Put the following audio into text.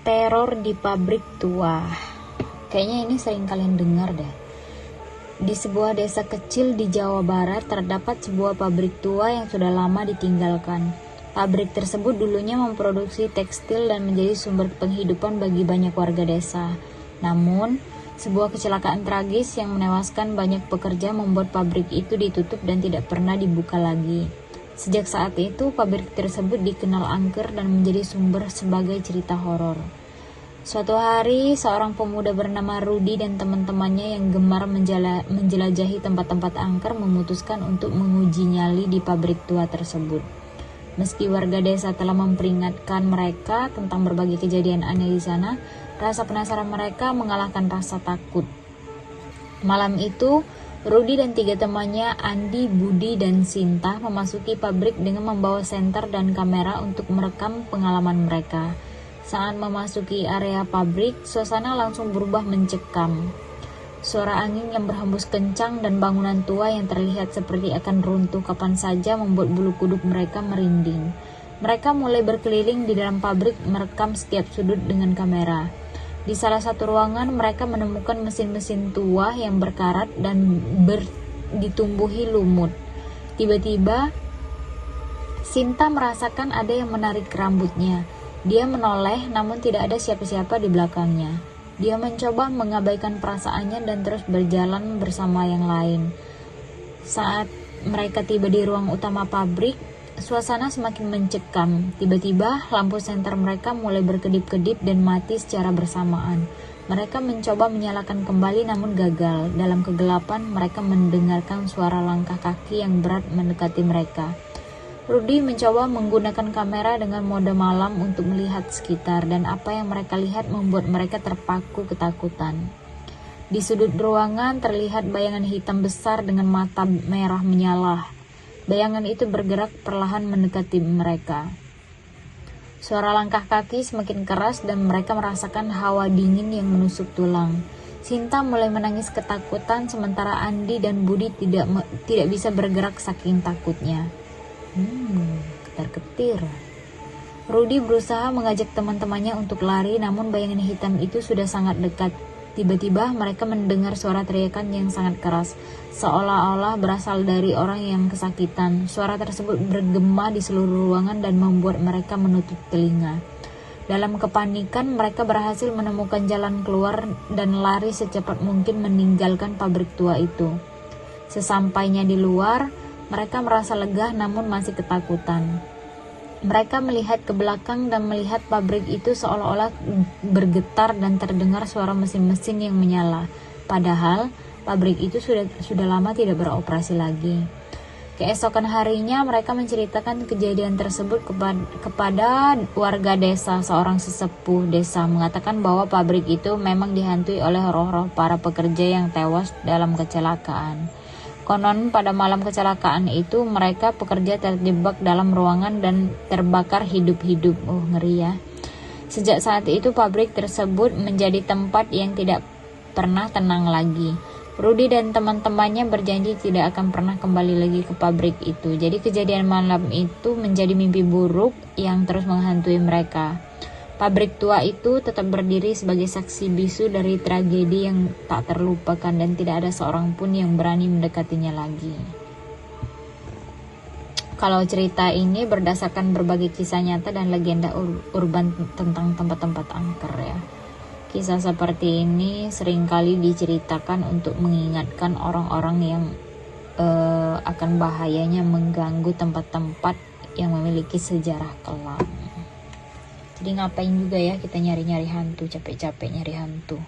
Teror di pabrik tua. Kayaknya ini sering kalian dengar deh. Di sebuah desa kecil di Jawa Barat terdapat sebuah pabrik tua yang sudah lama ditinggalkan. Pabrik tersebut dulunya memproduksi tekstil dan menjadi sumber penghidupan bagi banyak warga desa. Namun, sebuah kecelakaan tragis yang menewaskan banyak pekerja membuat pabrik itu ditutup dan tidak pernah dibuka lagi. Sejak saat itu, pabrik tersebut dikenal angker dan menjadi sumber sebagai cerita horor. Suatu hari, seorang pemuda bernama Rudi dan teman-temannya yang gemar menjelajahi tempat-tempat angker memutuskan untuk menguji nyali di pabrik tua tersebut. Meski warga desa telah memperingatkan mereka tentang berbagai kejadian aneh di sana, rasa penasaran mereka mengalahkan rasa takut. Malam itu, Rudi dan 3 temannya, Andi, Budi, dan Sinta, memasuki pabrik dengan membawa senter dan kamera untuk merekam pengalaman mereka. Saat memasuki area pabrik, suasana langsung berubah mencekam. Suara angin yang berhembus kencang dan bangunan tua yang terlihat seperti akan runtuh kapan saja membuat bulu kuduk mereka merinding. Mereka mulai berkeliling di dalam pabrik merekam setiap sudut dengan kamera. Di salah satu ruangan, mereka menemukan mesin-mesin tua yang berkarat dan ditumbuhi lumut. Tiba-tiba, Sinta merasakan ada yang menarik rambutnya. Dia menoleh, namun tidak ada siapa-siapa di belakangnya. Dia mencoba mengabaikan perasaannya dan terus berjalan bersama yang lain. Saat mereka tiba di ruang utama pabrik, suasana semakin mencekam. Tiba-tiba, lampu senter mereka mulai berkedip-kedip dan mati secara bersamaan. Mereka mencoba menyalakan kembali namun gagal. Dalam kegelapan, mereka mendengarkan suara langkah kaki yang berat mendekati mereka. Rudi mencoba menggunakan kamera dengan mode malam untuk melihat sekitar, dan apa yang mereka lihat membuat mereka terpaku ketakutan. Di sudut ruangan terlihat bayangan hitam besar dengan mata merah menyala. Bayangan itu bergerak perlahan mendekati mereka. Suara langkah kaki semakin keras dan mereka merasakan hawa dingin yang menusuk tulang. Sinta mulai menangis ketakutan sementara Andi dan Budi tidak bisa bergerak saking takutnya. Ketar-ketir. Rudi berusaha mengajak teman-temannya untuk lari, namun bayangan hitam itu sudah sangat dekat. Tiba-tiba mereka mendengar suara teriakan yang sangat keras, seolah-olah berasal dari orang yang kesakitan. Suara tersebut bergema di seluruh ruangan dan membuat mereka menutup telinga. Dalam kepanikan, mereka berhasil menemukan jalan keluar dan lari secepat mungkin meninggalkan pabrik tua itu. Sesampainya di luar, mereka merasa lega namun masih ketakutan. Mereka melihat ke belakang dan melihat pabrik itu seolah-olah bergetar dan terdengar suara mesin-mesin yang menyala. Padahal pabrik itu sudah lama tidak beroperasi lagi. Keesokan harinya mereka menceritakan kejadian tersebut kepada warga desa. Seorang sesepuh desa mengatakan bahwa pabrik itu memang dihantui oleh roh-roh para pekerja yang tewas dalam kecelakaan. Konon pada malam kecelakaan itu mereka pekerja terjebak dalam ruangan dan terbakar hidup-hidup. Ngeri ya. Sejak saat itu pabrik tersebut menjadi tempat yang tidak pernah tenang lagi. Rudi dan teman-temannya berjanji tidak akan pernah kembali lagi ke pabrik itu. Jadi kejadian malam itu menjadi mimpi buruk yang terus menghantui mereka. Pabrik tua itu tetap berdiri sebagai saksi bisu dari tragedi yang tak terlupakan dan tidak ada seorang pun yang berani mendekatinya lagi. Kalau cerita ini berdasarkan berbagai kisah nyata dan legenda urban tentang tempat-tempat angker ya. Kisah seperti ini seringkali diceritakan untuk mengingatkan orang-orang yang akan bahayanya mengganggu tempat-tempat yang memiliki sejarah kelam. Jadi ngapain juga ya kita nyari-nyari hantu, capek-capek nyari hantu.